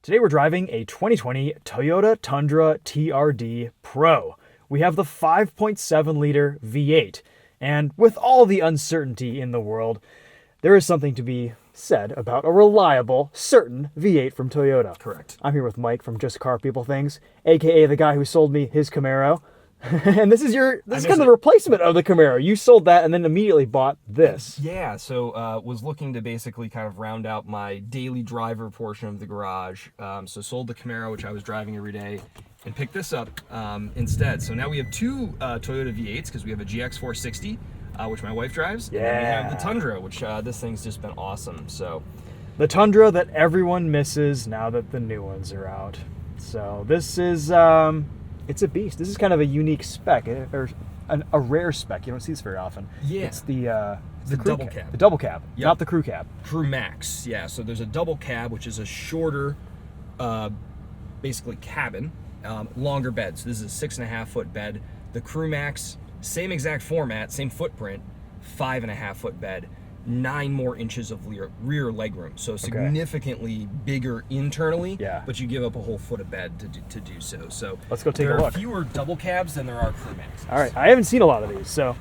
Today we're driving a 2020 Toyota Tundra TRD Pro. We have the 5.7 liter V8, and with all the uncertainty in the world, there is something to be said about a reliable, certain V8 from Toyota. Correct. I'm here with Mike from Just Car People Things, aka the guy who sold me his Camaro. And this is kind of the replacement of the Camaro. You sold that and then immediately bought this. Yeah, so was looking to basically kind of round out my daily driver portion of the garage. So sold the Camaro, which I was driving every day, and picked this up instead. So now we have two Toyota V8s because we have a GX460, which my wife drives, and then we have the Tundra, which this thing's just been awesome. So the Tundra that everyone misses now that the new ones are out. So this is... it's a beast. This is kind of a unique spec, or a rare spec. You don't see this very often. Yeah. It's the double cab. The double cab, Yep. not the crew cab. Crew Max, yeah. So there's a double cab, which is a shorter, basically cabin, longer bed. So this is a 6.5 foot bed. The Crew Max, same exact format, same footprint, 5.5 foot bed. 9 more inches of rear legroom, so significantly bigger internally. Yeah. But you give up a whole foot of bed to do so. So let's go take a look. There are fewer double cabs than there are Crew Maxes. All right, I haven't seen a lot of these. So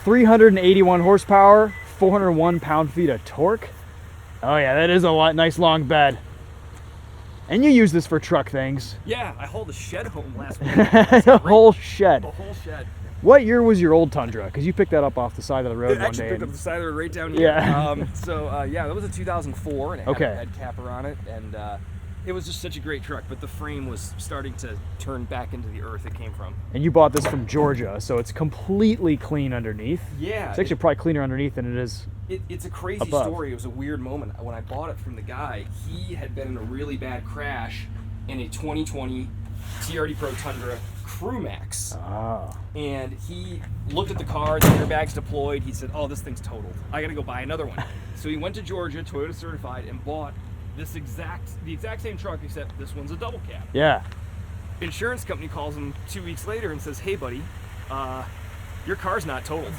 381 horsepower, 401 pound-feet of torque. Oh yeah, that is a nice long bed. And you use this for truck things. Yeah, I hauled a shed home last week. A whole shed. A whole shed. What year was your old Tundra? Because you picked that up off the side of the road one day. Actually picked up the side of the road right down here. Yeah. Yeah, that was a 2004, and it had Okay. a head capper on it, and it was just such a great truck, but the frame was starting to turn back into the earth it came from. And you bought this from Georgia, so it's completely clean underneath. Yeah. It's actually probably cleaner underneath than it is It's a crazy above. story. It was a weird moment. When I bought it from the guy, he had been in a really bad crash in a 2020 TRD Pro Tundra Crew Max. Oh. And he looked at the car, the airbags deployed. He said, "Oh, this thing's totaled. I got to go buy another one." So he went to Georgia, Toyota certified, and bought the exact same truck, except this one's a double cab. Yeah. Insurance company calls him 2 weeks later and says, "Hey, buddy, your car's not totaled.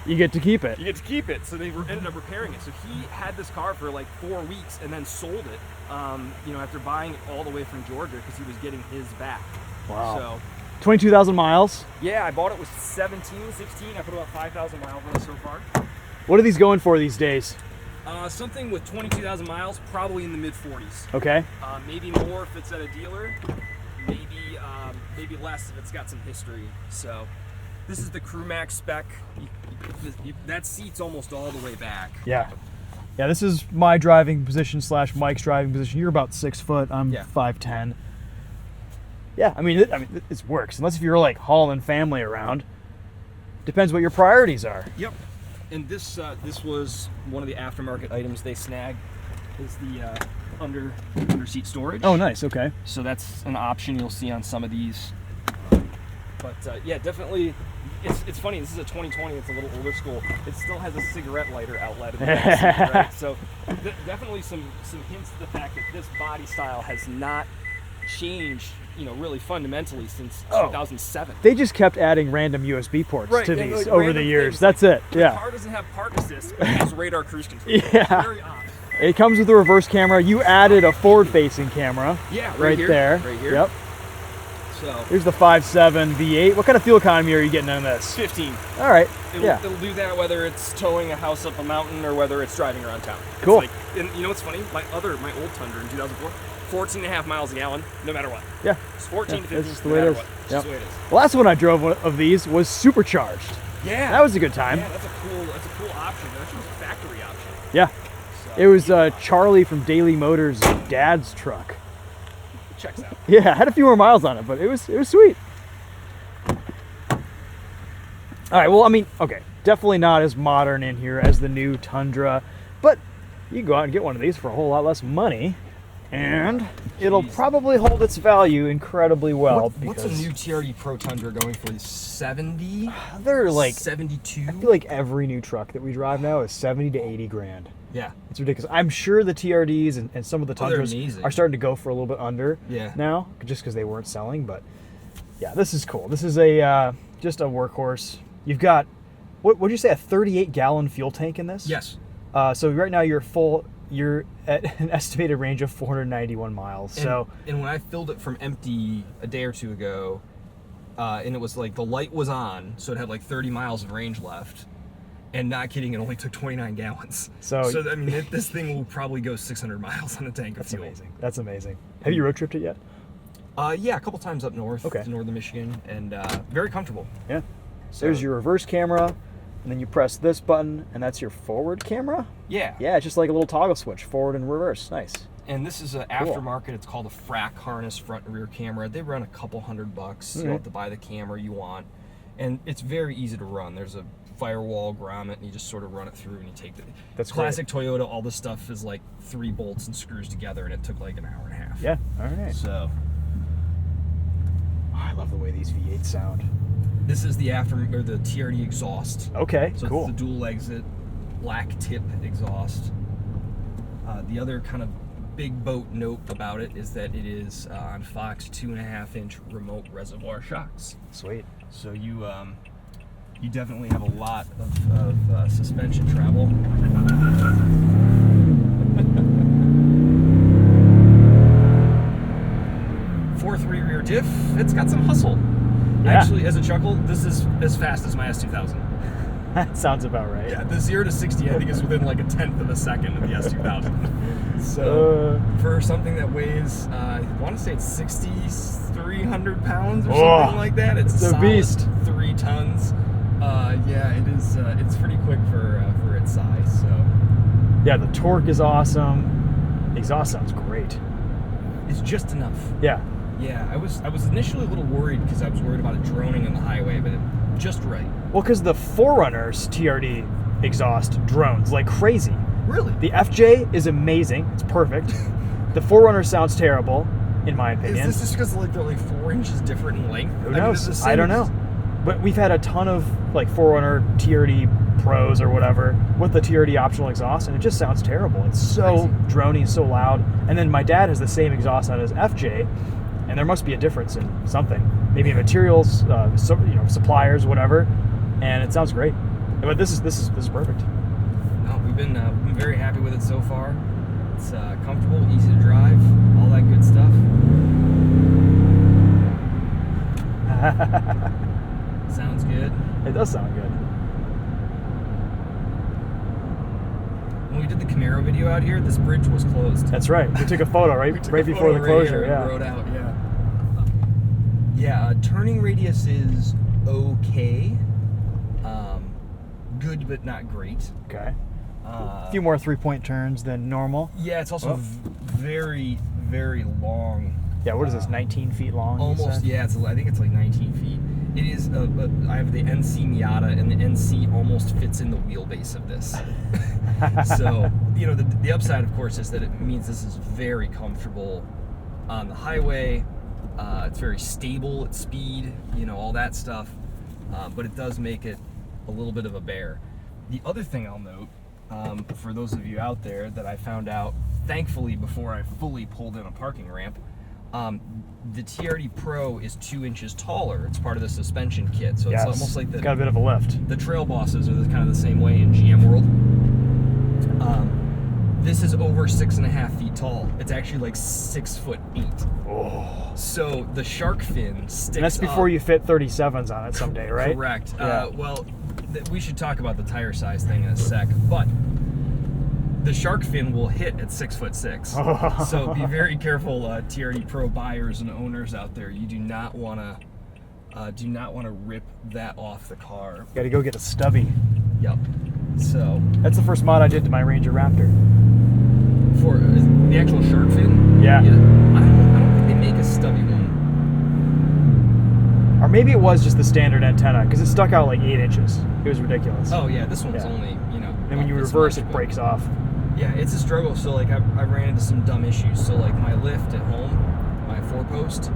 You get to keep it. You get to keep it." So they ended up repairing it. So he had this car for like 4 weeks and then sold it, after buying it all the way from Georgia because he was getting his back. Wow. So 22,000 miles. yeah, I bought it with 16. I put about 5,000 miles on it so far. What are these going for these days? Something with 22,000 miles, probably in the mid-40s. Okay. Maybe more if it's at a dealer. Maybe less if it's got some history. So this is the Crew Max spec. That seat's almost all the way back. Yeah. Yeah, this is my driving position / Mike's driving position. You're about 6 foot. I'm 5'10". Yeah, I mean, it works. Unless if you're like hauling family around. Depends what your priorities are. Yep. And this was one of the aftermarket items they snagged, is the under seat storage. Oh, nice. Okay. So that's an option you'll see on some of these. But yeah, definitely. It's funny. This is a 2020. It's a little older school. It still has a cigarette lighter outlet in the back seat, right? So definitely some hints to the fact that this body style has not changed, really fundamentally since 2007. They just kept adding random USB ports to these over the years. That's it. The car doesn't have park assist, but it has radar cruise control. Yeah. Very odd. It comes with a reverse camera. You added a forward-facing camera. Yeah, right here, there. Right here. Yep. So here's the 5.7 V8. What kind of fuel economy are you getting on this? 15. All right. It'll do that whether it's towing a house up a mountain or whether it's driving around town. Cool. And you know what's funny? My old Tundra in 2004, 14.5 miles a gallon, no matter what. Yeah. It's 14 to 15. That's just the way it is. It's just the way it is. The last one I drove of these was supercharged. Yeah. That was a good time. Yeah, that's a cool option. That actually was a factory option. Yeah. So, It was Charlie from Daily Motors' dad's truck. It checks out. Yeah, I had a few more miles on it, but it was sweet. All right, well, I mean, okay, definitely not as modern in here as the new Tundra, but you can go out and get one of these for a whole lot less money, and it'll probably hold its value incredibly well. What's a new TRD Pro Tundra going for? 70? They're like 72? I feel like every new truck that we drive now is 70 to 80 grand. Yeah. It's ridiculous. I'm sure the TRDs and some of the Tundras are starting to go for a little bit under now, just because they weren't selling. But yeah, this is cool. This is a just a workhorse. You've got, what would you say, a 38-gallon fuel tank in this? Yes. So right now you're full you're at an estimated range of 491 miles. And when I filled it from empty a day or two ago, and it was like the light was on, so it had like 30 miles of range left. And not kidding, it only took 29 gallons. So I mean, this thing will probably go 600 miles on a tank of fuel. Amazing. That's amazing. Have you road tripped it yet? Yeah, a couple times up north, to northern Michigan, and very comfortable. Yeah. So there's your reverse camera, and then you press this button, and that's your forward camera? Yeah. Yeah, it's just like a little toggle switch, forward and reverse. Nice. And this is an aftermarket. It's called a frac harness front and rear camera. They run a couple $100. Mm-hmm. You don't have to buy the camera you want. And it's very easy to run. There's a firewall grommet, and you just sort of run it through, and you take the... That's classic great. Toyota. All this stuff is like 3 bolts and screws together, and it took like an hour and a half. Yeah, all right. So... I love the way these V8s sound. This is the the TRD exhaust. Okay, so cool. It's the dual exit, black tip exhaust. The other kind of big boat note about it is that it is on Fox 2.5-inch remote reservoir shocks. Sweet. So you definitely have a lot of suspension travel. 4.3 rear diff. It's got some hustle. Yeah. Actually, as a chuckle, this is as fast as my S2000. That sounds about right. Yeah, the 0 to 60 I think is within like a tenth of a second of the S2000. So for something that weighs, I want to say it's 6,300 pounds or something like that. It's a beast. 3 tons. Yeah, it is. It's pretty quick for its size. So yeah, the torque is awesome. The exhaust sounds great. It's just enough. Yeah. Yeah, I was initially a little worried because I was worried about it droning on the highway, but just right. Well, because the 4Runner's TRD exhaust drones like crazy. Really? The FJ is amazing. It's perfect. The 4Runner sounds terrible, in my opinion. Is this just because like they're like 4 inches different in length? Who knows? I don't know. But we've had a ton of like 4Runner TRD Pros or whatever with the TRD optional exhaust, and it just sounds terrible. It's so drony, so loud. And then my dad has the same exhaust on his FJ, and there must be a difference in something. Maybe materials, suppliers, whatever. And it sounds great. But this is perfect. No, we've been very happy with it so far. It's comfortable, easy to drive, all that good stuff. Sounds good. It does sound good. When we did the Camaro video out here, this bridge was closed. That's right. We took a photo right before the closure. Yeah. Rode out. Yeah. Yeah. Turning radius is okay. Good, but not great. Okay. A few more 3-point turns than normal. Yeah, it's also very, very long. Yeah. What is this? 19 feet long? Almost. Yeah. I think it's like 19 feet. It is. I have the NC Miata, and the NC almost fits in the wheelbase of this. So, the upside, of course, is that it means this is very comfortable on the highway. It's very stable at speed, all that stuff. But it does make it a little bit of a bear. The other thing I'll note, for those of you out there, that I found out, thankfully, before I fully pulled in a parking ramp, the TRD Pro is 2 inches taller. It's part of the suspension kit, so it's almost like it's got a bit of a lift. The trail bosses are kind of the same way in GM world. This is over 6.5 feet tall. It's actually like 6'8". Oh. So the shark fin sticks. And that's before you fit 37s on it someday, right? Correct. Yeah. Well, we should talk about the tire size thing in a sec, but the shark fin will hit at 6'6". So be very careful, TRD Pro buyers and owners out there. You do not want to rip that off the car. Got to go get a stubby. Yep. So that's the first mod I did to my Ranger Raptor. For the actual shark fin? Yeah. I don't think they make a stubby one. Or maybe it was just the standard antenna, because it stuck out like 8 inches. It was ridiculous. Oh yeah, this one's only, And when you reverse, it breaks off. Yeah, it's a struggle. So like I ran into some dumb issues. So like my lift at home, my 4-post,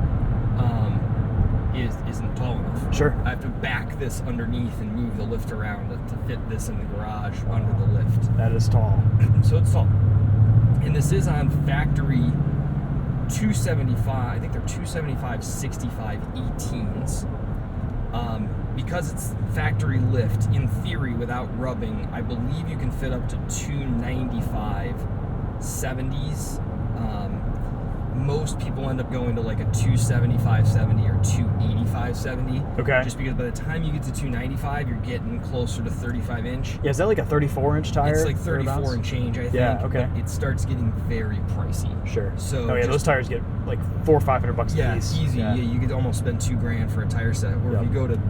isn't tall enough. Sure. I have to back this underneath and move the lift around to fit this in the garage under the lift. That is tall. So it's tall. And this is on factory 275, I think they're 275 65 18s. Because it's factory lift, in theory, without rubbing, I believe you can fit up to 295 70s. Most people end up going to like a 275/70 or 285/70. Okay. Just because by the time you get to 295, you're getting closer to 35-inch. Yeah, is that like a 34-inch tire? It's like 34 and change, I think. Yeah, okay. But it starts getting very pricey. Sure. So oh yeah, those tires get like $400 or $500 yeah, a piece. easy. Yeah, you could almost spend $2,000 for a tire set. Where Yep. if you go to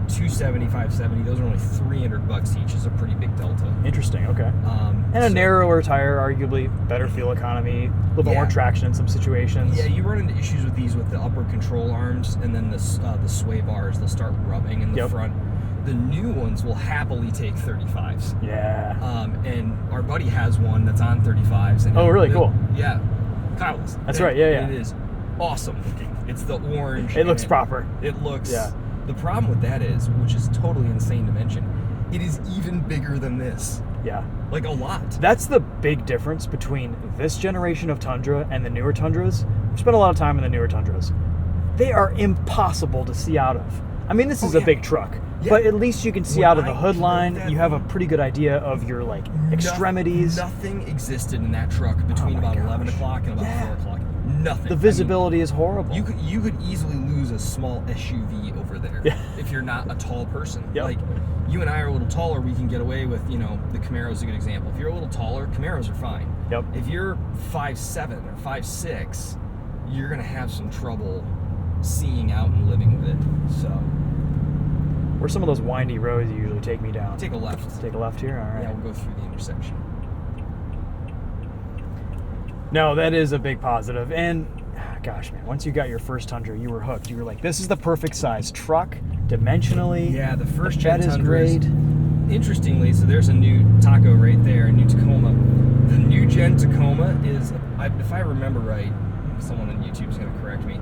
275/70, those are only $300 each. Is a pretty big delta. Interesting. Okay. And a narrower tire, arguably better fuel economy, a little bit more traction in some situations. Yeah, you run into issues with these with the upper control arms and then the sway bars. They'll start rubbing in the front. The new ones will happily take 35s. Yeah. And our buddy has one that's on 35s. And really? Cool. Yeah. Kyle's. That's right. Yeah, yeah. It is awesome looking. It's the orange. It looks proper. It looks. Yeah. The problem with that is, which is totally insane to mention, it is even bigger than this. Yeah. Like a lot. That's the big difference between this generation of Tundra and the newer Tundras. I've spent a lot of time in the newer Tundras. They are impossible to see out of. I mean, this is a big truck, but at least you can see out of the hood line. You have a pretty good idea of your like extremities. Nothing existed in that truck between about 11 o'clock and about 4 o'clock. Nothing. The visibility is horrible. You could easily lose a small SUV over there if you're not a tall person. Like you and I are a little taller, we can get away with, the Camaro's a good example. If you're a little taller, Camaros are fine. If you're 5'7" or 5'6", you're gonna have some trouble seeing out and living with it. So where's some of those windy roads you usually take me down? Take a left. Take a left here? All right. Yeah, we'll go through the intersection. No, that is a big positive. And gosh, man, once you got your first Tundra, you were hooked. You were like, this is the perfect size truck, dimensionally. Yeah, the first gen That is Tundra great. Interestingly, so there's a new Taco right there, a new Tacoma. The new gen Tacoma is, if I remember right, someone on YouTube is going to correct me,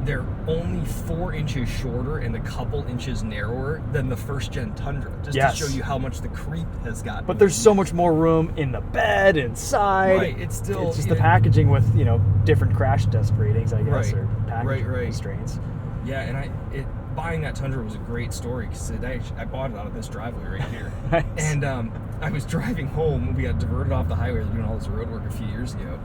they're only 4 inches shorter and a couple inches narrower than the first gen Tundra, just to show you how much the creep has gotten. But there's so much more room in the bed, inside. Right, it's just the packaging with, different crash test ratings, I guess, or packaging right. constraints. Yeah, and buying that Tundra was a great story because I bought it out of this driveway right here. Nice. And I was driving home. We got diverted off the highway doing all this road work a few years ago.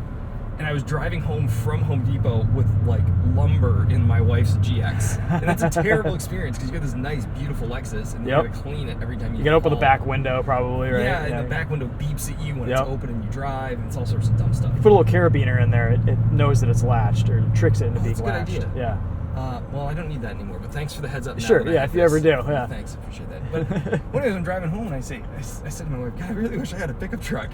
And I was driving home from Home Depot with like lumber in my wife's GX. And that's a terrible experience because you got this nice, beautiful Lexus and you got to clean it every time you can open the back window probably, right? Yeah, and the back window beeps at you when it's open and you drive, and it's all sorts of dumb stuff. You put a little carabiner in there, it knows that it's latched, or tricks it into being latched. That's a good idea. Yeah. Well, I don't need that anymore, but thanks for the heads up. Sure, yeah, if you ever do. Yeah. Thanks, appreciate that. But one day I'm driving home and I said to my wife, God, I really wish I had a pickup truck.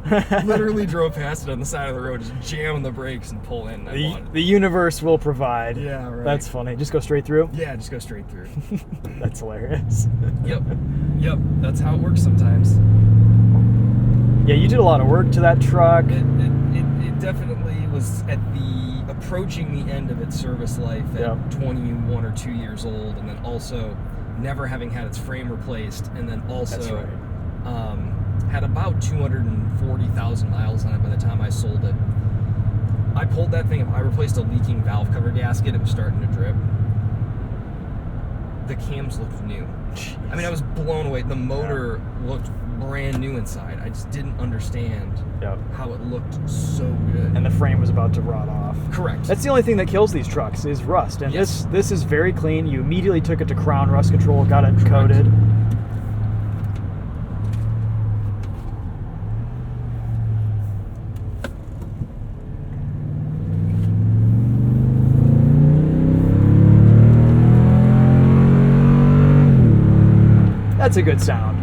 Literally drove past it on the side of the road, just jamming the brakes and pull in. And I bought it. The universe will provide. Yeah, right. That's funny. Just go straight through? Yeah, just go straight through. That's hilarious. Yep, that's how it works sometimes. Yeah, you did a lot of work to that truck. It definitely was approaching the end of its service life at 21 or 2 years old, and then also never having had its frame replaced, and then also had about 240,000 miles on it by the time I sold it. I pulled that thing up. I replaced a leaking valve cover gasket. It was starting to drip. The cams looked new. Jeez. I mean, I was blown away. The motor looked brand new inside. I just didn't understand how it looked so good. And the frame was about to rot off. Correct. That's the only thing that kills these trucks is rust. And this is very clean. You immediately took it to Crown Rust Control, got it coated. That's a good sound.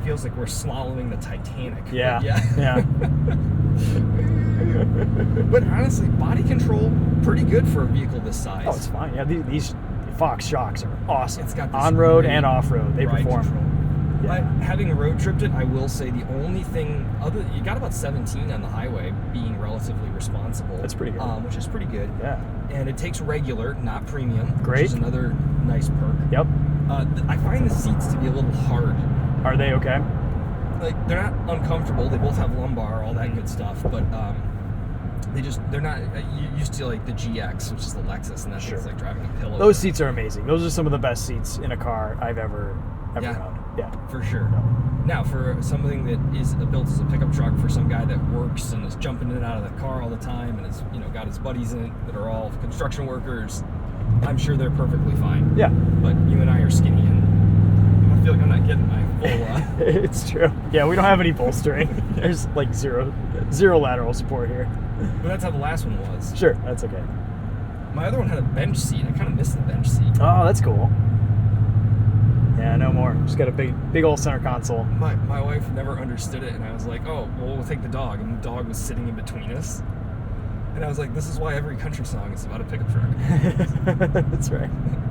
Feels like we're swallowing the Titanic. Yeah. But honestly, body control, pretty good for a vehicle this size. Oh, it's fine. Yeah, these Fox shocks are awesome. It's got this on-road and off-road. They perform. Yeah. Having road tripped it, I will say the only thing you got about 17 on the highway, being relatively responsible. That's pretty good. Which is pretty good. Yeah. And it takes regular, not premium. Great. Which is another nice perk. Yep. I find the seats to be a little hard. Are they okay? Like, they're not uncomfortable. They both have lumbar, all that good stuff, but they're not. You used to like the GX, which is the Lexus, and that's like driving a pillow. Those seats are amazing. Those are some of the best seats in a car I've ever owned. Yeah, for sure. Now, for something that is built as a pickup truck for some guy that works and is jumping in and out of the car all the time and has, got his buddies in it that are all construction workers, I'm sure they're perfectly fine. Yeah. But you and I are skinny, and I feel like I'm not getting my full. It's true. Yeah, we don't have any bolstering. There's like zero lateral support here. But that's how the last one was. Sure, that's okay. My other one had a bench seat. I kind of missed the bench seat. Oh, that's cool. Yeah, no more. Just got a big old center console. My wife never understood it, and I was like, oh, well, we'll take the dog. And the dog was sitting in between us. And I was like, this is why every country song is about a pickup truck. That's right.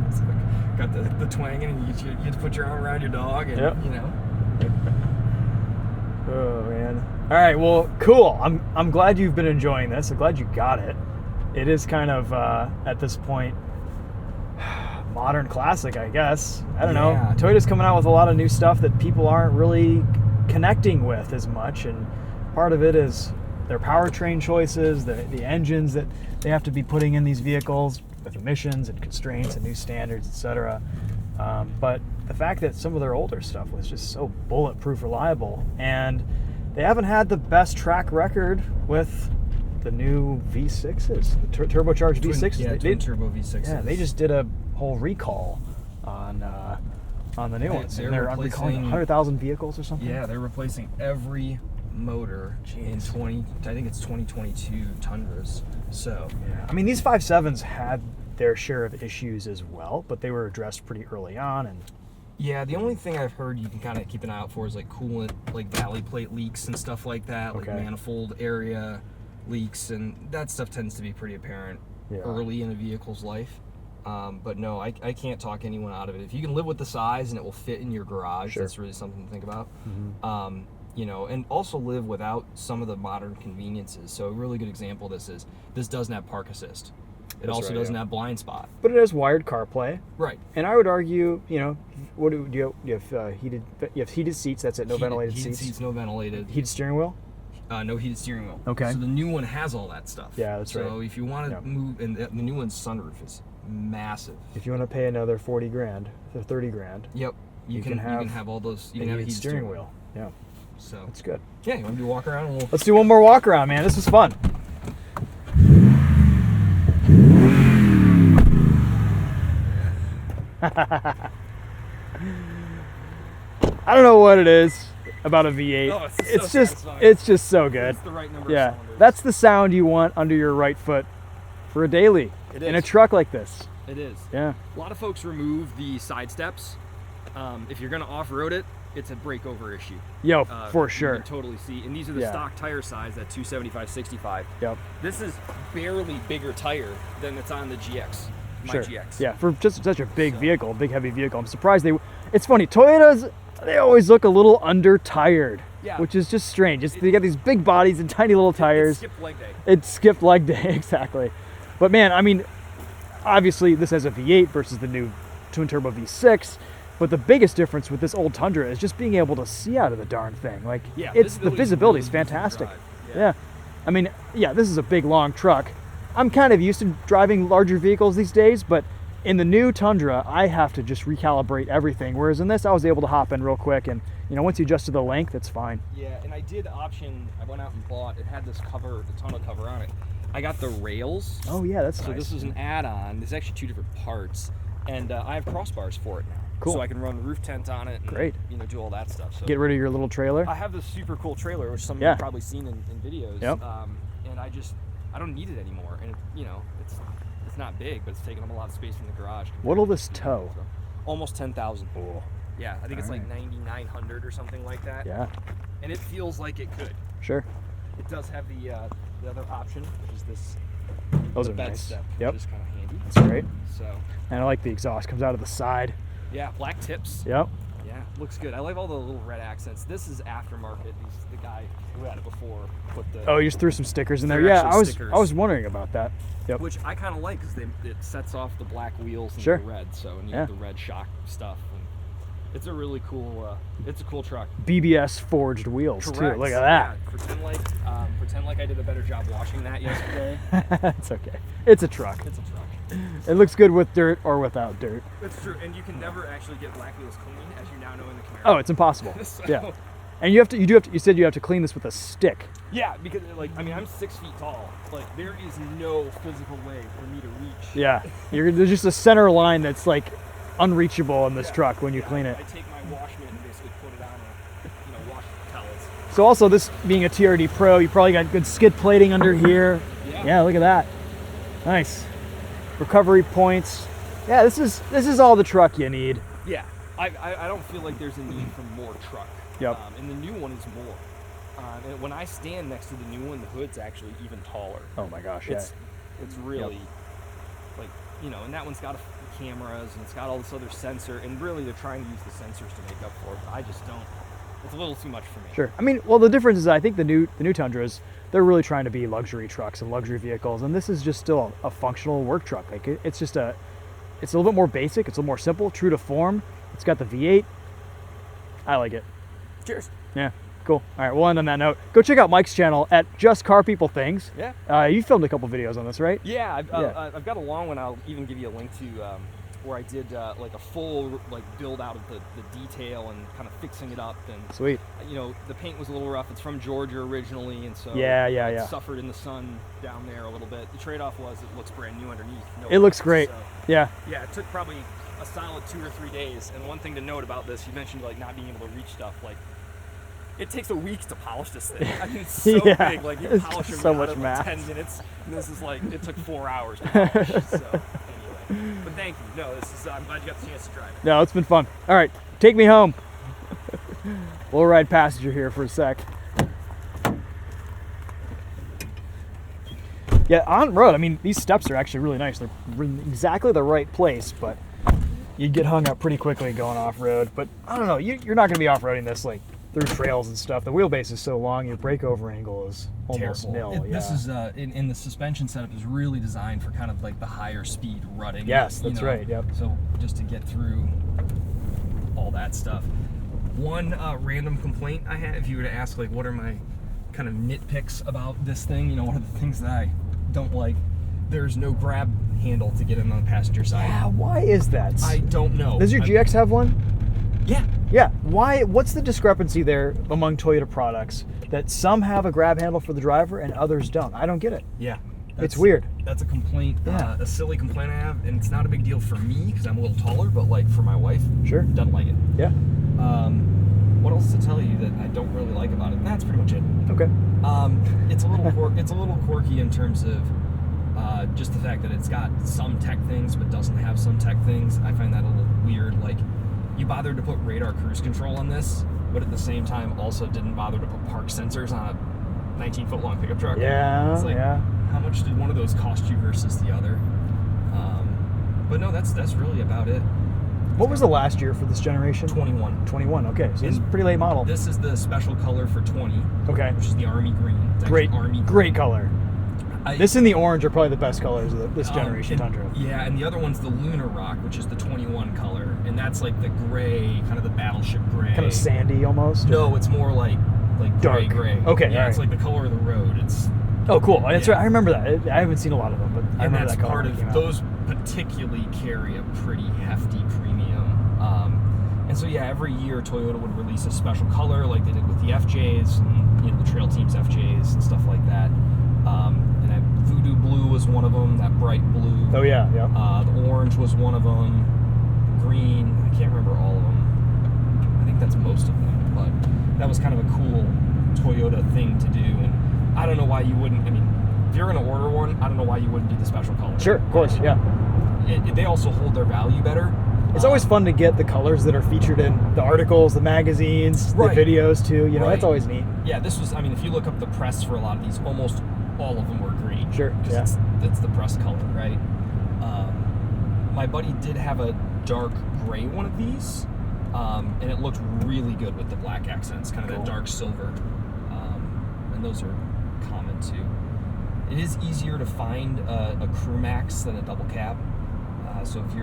It's like, got the twanging, and you get to put your arm around your dog, and, Yep. Oh, man. All right, well, cool. I'm glad you've been enjoying this. I'm glad you got it. It is kind of, at this point, modern classic, I guess. I don't know. Toyota's coming out with a lot of new stuff that people aren't really connecting with as much, and part of it is their powertrain choices, the engines that they have to be putting in these vehicles with emissions and constraints and new standards, etc. But the fact that some of their older stuff was just so bulletproof reliable, and they haven't had the best track record with the new V6s, the turbocharged V6s. Twin turbo V6s. Yeah, they just did a whole recall on the new ones. They're They're replacing- recalling 100,000 vehicles or something. Yeah, they're replacing every motor in 2022 Tundras. So, I mean, these 5.7s had their share of issues as well, but they were addressed pretty early on. And yeah, the only thing I've heard you can kind of keep an eye out for is like coolant, like valley plate leaks and stuff like that, like manifold area leaks, and that stuff tends to be pretty apparent early in a vehicle's life. But no, I can't talk anyone out of it. If you can live with the size and it will fit in your garage, that's really something to think about. Mm-hmm. And also live without some of the modern conveniences. So a really good example of this doesn't have park assist. It also doesn't have blind spot. But it has wired CarPlay. Right. And I would argue, what do you have heated seats? That's it. No ventilated heated seats. Seats, no ventilated. Heated steering wheel. No heated steering wheel. Okay. So the new one has all that stuff. Yeah, that's right. So if you want to move, and the new one's sunroof is massive. If you want to pay another $40,000 or $30,000. Yep. You can have all those. You can have a heated steering wheel. Yeah. So that's good. Yeah, you want to do a walk around? Let's do one more walk around, man. This was fun. I don't know what it is about a V8. Oh, it's just so good. It's the right number of cylinders. That's the sound you want under your right foot for a daily in a truck like this. It is. Yeah. A lot of folks remove the side steps. If you're going to off-road it, it's a breakover issue. Yo, for sure. You can totally see. And these are the stock tire size at 275/65. Yep. This is barely bigger tire than it's on the GX. GX. Yeah, for just such a big vehicle, big heavy vehicle. I'm surprised it's funny, Toyotas, they always look a little under-tired, which is just strange. They got these big bodies and tiny little tires. It skipped leg day. It skipped leg day, exactly. But man, I mean, obviously this has a V8 versus the new twin turbo V6, but the biggest difference with this old Tundra is just being able to see out of the darn thing. Like, the visibility is fantastic. Yeah. I mean, this is a big, long truck. I'm kind of used to driving larger vehicles these days, but in the new Tundra, I have to just recalibrate everything. Whereas in this, I was able to hop in real quick, and once you adjust to the length, it's fine. Yeah, and I went out and bought, it had this cover, the tonneau cover on it. I got the rails. Oh yeah, that's nice. So this is an add-on. There's actually two different parts, and I have crossbars for it now. Cool. So I can run roof tent on it. And, Great. Do all that stuff. So get rid of your little trailer. I have this super cool trailer, which some of you have probably seen in videos. Yep. And I don't need it anymore, and it's not big, but it's taking up a lot of space in the garage. What'll this tow? So, almost 10,000. Cool. Yeah, I think it's like 9,900 or something like that. Yeah. And it feels like it could. Sure. It does have the other option, which is this. Those are bed nice. step, Yep. which is kind of handy. That's great. So. And I like the exhaust comes out of the side. Yeah, black tips. Yep. Yeah, looks good. I like all the little red accents. This is aftermarket. The guy who had it before put the. Oh, you just threw some stickers in there. They're Yeah, actual I was wondering about that. Yep. Which I kind of like because it sets off the black wheels and Sure. the red. So and you have the red shock stuff. And it's a really cool. It's a cool truck. BBS forged wheels too. Look at that. Yeah, pretend like I did a better job washing that yesterday. It's okay. It's a truck. It's a truck. It looks good with dirt or without dirt. That's true, and you can never actually get black wheels clean, as you now know in the Camaro. Oh, it's impossible. So- Yeah. And you said you have to clean this with a stick. Yeah, because like I mean I'm 6 feet tall. Like there is no physical way for me to reach. Yeah. There's just a center line that's like unreachable in this truck when you clean it. I take my wash mitt and basically put it on wash towels. So also this being a TRD Pro, you probably got good skid plating under here. Yeah, look at that. Nice. Recovery points. Yeah, this is all the truck you need. Yeah, I don't feel like there's a need for more truck. Yep. And the new one is more. And when I stand next to the new one, the hood's actually even taller. Oh my gosh, It's really like and that one's got cameras and it's got all this other sensor, and really they're trying to use the sensors to make up for it. But I just don't. It's a little too much for me. Sure. I mean, well, the difference is I think the new Tundras, they're really trying to be luxury trucks and luxury vehicles, and this is just still a functional work truck. Like it's a little bit more basic. It's a little more simple, true to form. It's got the V8. I like it. Cheers. Yeah. Cool. All right, we'll end on that note. Go check out Mike's channel at Just Car People Things. Yeah. You filmed a couple videos on this, right? Yeah, I've got a long one. I'll even give you a link to where I did like a full build out of the detail and kind of fixing it up. And Sweet. The paint was a little rough. It's from Georgia originally, and so Yeah. suffered in the sun down there a little bit. The trade-off was it looks brand new underneath. It looks great. So, yeah. Yeah, it took probably a solid 2 or 3 days. And one thing to note about this, you mentioned not being able to reach stuff. It takes a week to polish this thing. I mean, it's so big. Like you polish it so out much in math. 10 minutes. And this is it took 4 hours to polish. So anyway, but thank you. No, I'm glad you got the chance to drive it. No, it's been fun. All right, take me home. We'll ride passenger here for a sec. Yeah, on road, I mean, these steps are actually really nice. They're in exactly the right place, but you get hung up pretty quickly going off-road. But I don't know, you're not going to be off-roading this through trails and stuff. The wheelbase is so long, your breakover angle is almost nil. This is in the suspension setup is really designed for kind of the higher speed rutting. Yes, that's right. Yep. So just to get through all that stuff. One random complaint I had, if you were to ask what are my kind of nitpicks about this thing, what are the things that I don't like? There's no grab handle to get in on the passenger side. Yeah, why is that? I don't know. Does your GX have one? Yeah. Yeah. Why? What's the discrepancy there among Toyota products that some have a grab handle for the driver and others don't? I don't get it. Yeah. It's weird. That's a complaint, Yeah. a silly complaint I have, and it's not a big deal for me because I'm a little taller, but for my wife, Sure. doesn't like it. Yeah. What else to tell you that I don't really like about it? That's pretty much it. Okay. It's a little quirky in terms of just the fact that it's got some tech things but doesn't have some tech things. I find that a little weird. You bothered to put radar cruise control on this, but at the same time also didn't bother to put park sensors on a 19-foot long pickup truck. Yeah. It's yeah. How much did one of those cost you versus the other? But no, that's really about it. What was the last year for this generation? 21. 21. Okay, so it's a pretty late model. This is the special color for 20, Okay. which is the army green. It's actually army Great color. I- This and the orange are probably the best colors of this generation Tundra. Yeah, and the other one's the Lunar Rock, which is the 21 color, and that's the gray, kind of the battleship gray. Kind of sandy almost. No, it's more like Dark. gray. Okay, yeah, all it's the color of the road. It's Oh, cool. That's Yeah. right. I remember that. I haven't seen a lot of them, but I and remember that's that color part when it came of out. those particularly carry a pretty hefty premium. And so every year Toyota would release a special color like they did with the FJs and the Trail Team's FJs and stuff like that. And that Voodoo Blue was one of them. That bright blue. Oh yeah. The orange was one of them. Green. I can't remember all of them. I think that's most of them. But that was kind of a cool Toyota thing to do. And I don't know why you wouldn't. I mean, if you're going to order one, I don't know why you wouldn't do the special color. Sure, of course, yeah. They also hold their value better. It's always fun to get the colors that are featured in the articles, the magazines, Right. the videos too. Right. That's always neat. Yeah, this was. I mean, if you look up the press for a lot of these, almost all of them were green. Sure, Because it's the press color, right? My buddy did have a dark gray one of these, and it looked really good with the black accents, kind of Cool. that dark silver. And those are common too. It is easier to find a Crew Max than a double cab. So if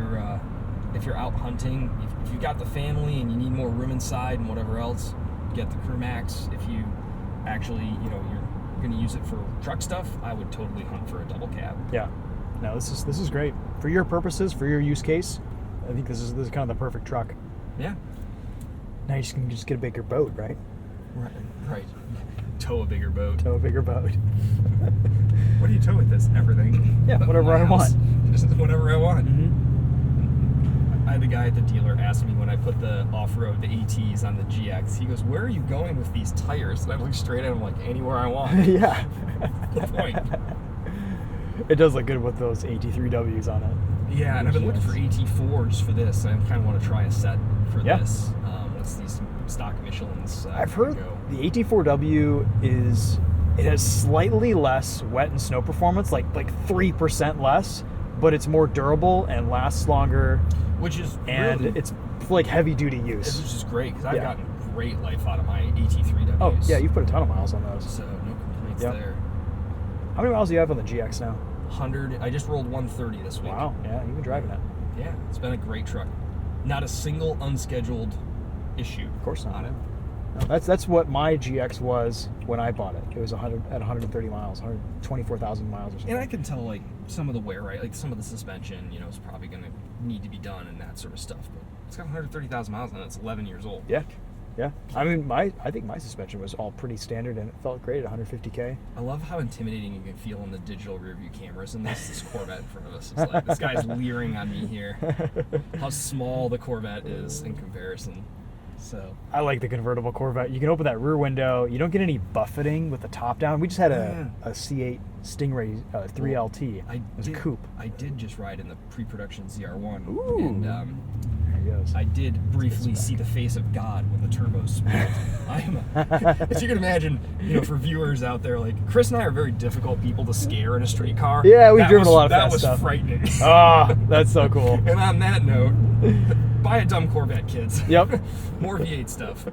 you're out hunting, if you got the family and you need more room inside and whatever else, get the Crew Max. If you actually, you're going to use it for truck stuff, I would totally hunt for a double cab. Yeah. no, this is great for your purposes, for your use case. I think this is kind of the perfect truck. Yeah. Now you can just get a bigger boat, right? Right. Tow a bigger boat. Tow a bigger boat. What do you tow with this? Everything. Yeah, whatever I want. Just whatever I want. Mm-hmm. I had the guy at the dealer ask me when I put the off-road, the ATs on the GX, he goes, where are you going with these tires? And I looked straight at him like, anywhere I want. Yeah. Good point. It does look good with those AT3Ws on it. Yeah, and I've been looking for AT4s for this. I kind of want to try a set for this. Once these stock Michelin's I've heard go. the AT4W it has slightly less wet and snow performance, like 3% less, but it's more durable and lasts longer. Which is and really, it's like heavy duty use. Which is great because I've gotten great life out of my AT3Ws. Oh yeah, you've put a ton of miles on those. So no complaints there. How many miles do you have on the GX now? 100. I just rolled 130 this week. Wow, yeah, you've been driving it. Yeah, it's been a great truck. Not a single unscheduled issue. Of course not. On it. No, that's what my GX was when I bought it. It was 130 miles, 124,000 miles or something. And I can tell like some of the wear, right? Like some of the suspension, is probably going to need to be done and that sort of stuff. But it's got 130,000 miles on it. It's 11 years old. Yeah. Yeah. I mean, I think my suspension was all pretty standard and it felt great at 150K. I love how intimidating you can feel in the digital rearview cameras. And this Corvette in front of us is like, this guy's leering on me here. How small the Corvette is in comparison. So I like the convertible Corvette. You can open that rear window. You don't get any buffeting with the top down. We just had a C8 Stingray 3LT. It was a coupe. I did just ride in the pre-production ZR1. Ooh. And there he goes. I did briefly see the face of God when the turbos split. As you can imagine, for viewers out there, like Chris and I are very difficult people to scare in a street car. Yeah, we've driven a lot of fast stuff. That was frightening. Ah, that's so cool. And on that note, buy a dumb Corvette, kids. Yep. More V8 stuff.